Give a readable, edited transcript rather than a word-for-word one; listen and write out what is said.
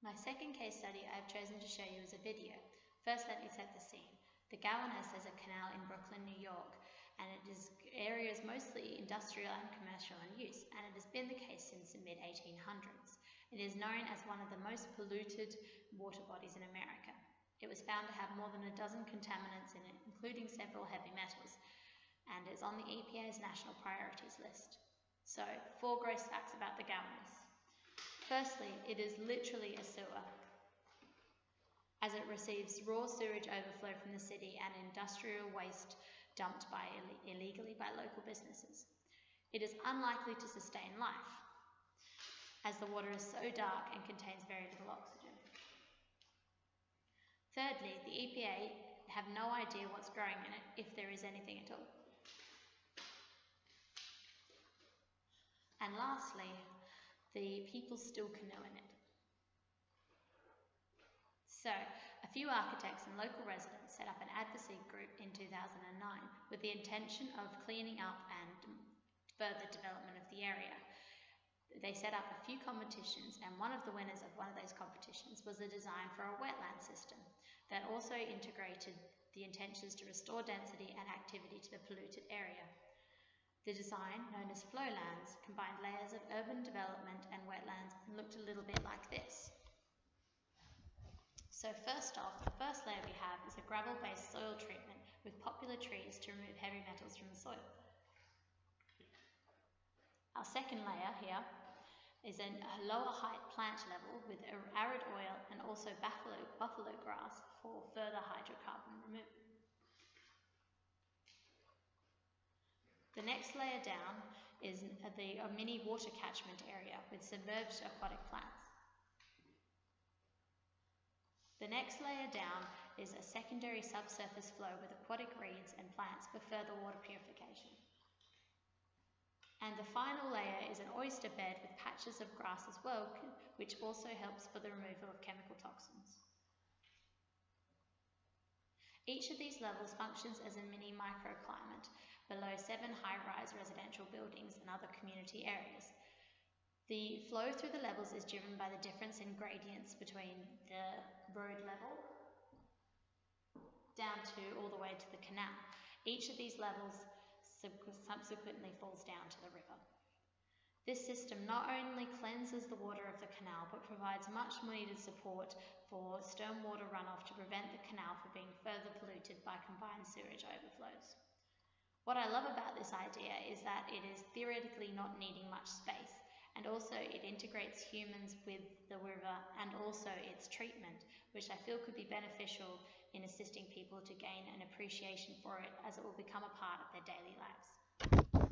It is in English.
My second case study I have chosen to show you is a video. First, let me set the scene. The Gowanus is a canal in Brooklyn, New York, and area is mostly industrial and commercial in use, and it has been the case since the mid-1800s. It is known as one of the most polluted water bodies in America. It was found to have more than a dozen contaminants in it, including several heavy metals, and is on the EPA's national priorities list. So, 4 gross facts about the Gowanus. Firstly, it is literally a sewer, as it receives raw sewage overflow from the city and industrial waste dumped illegally by local businesses. It is unlikely to sustain life, as the water is so dark and contains very little oxygen. Thirdly, the EPA have no idea what's growing in it, if there is anything at all. And lastly, the people still canoe in it. So, a few architects and local residents set up an advocacy group in 2009 with the intention of cleaning up and further development of the area. They set up a few competitions, and one of the winners of one of those competitions was the design for a wetland system that also integrated the intentions to restore density and activity to the polluted area. The design, known as flowlands, combined layers of urban development and wetlands and looked a little bit like this. So first off, the first layer we have is a gravel-based soil treatment with popular trees to remove heavy metals from the soil. Our second layer here is a lower height plant level with arid oil and also buffalo grass for further hydrocarbon removal. The next layer down is a mini water catchment area with submerged aquatic plants. The next layer down is a secondary subsurface flow with aquatic reeds and plants for further water purification. And the final layer is an oyster bed with patches of grass as well, which also helps for the removal of chemical toxins. Each of these levels functions as a mini microclimate below 7 high-rise residential buildings and other community areas. The flow through the levels is driven by the difference in gradients between the road level down to all the way to the canal. Each of these levels subsequently falls down to the river. This system not only cleanses the water of the canal, but provides much needed support for stormwater runoff to prevent the canal from being further polluted by combined sewage overflows. What I love about this idea is that it is theoretically not needing much space, and also it integrates humans with the river and also its treatment, which I feel could be beneficial in assisting people to gain an appreciation for it as it will become a part of their daily lives.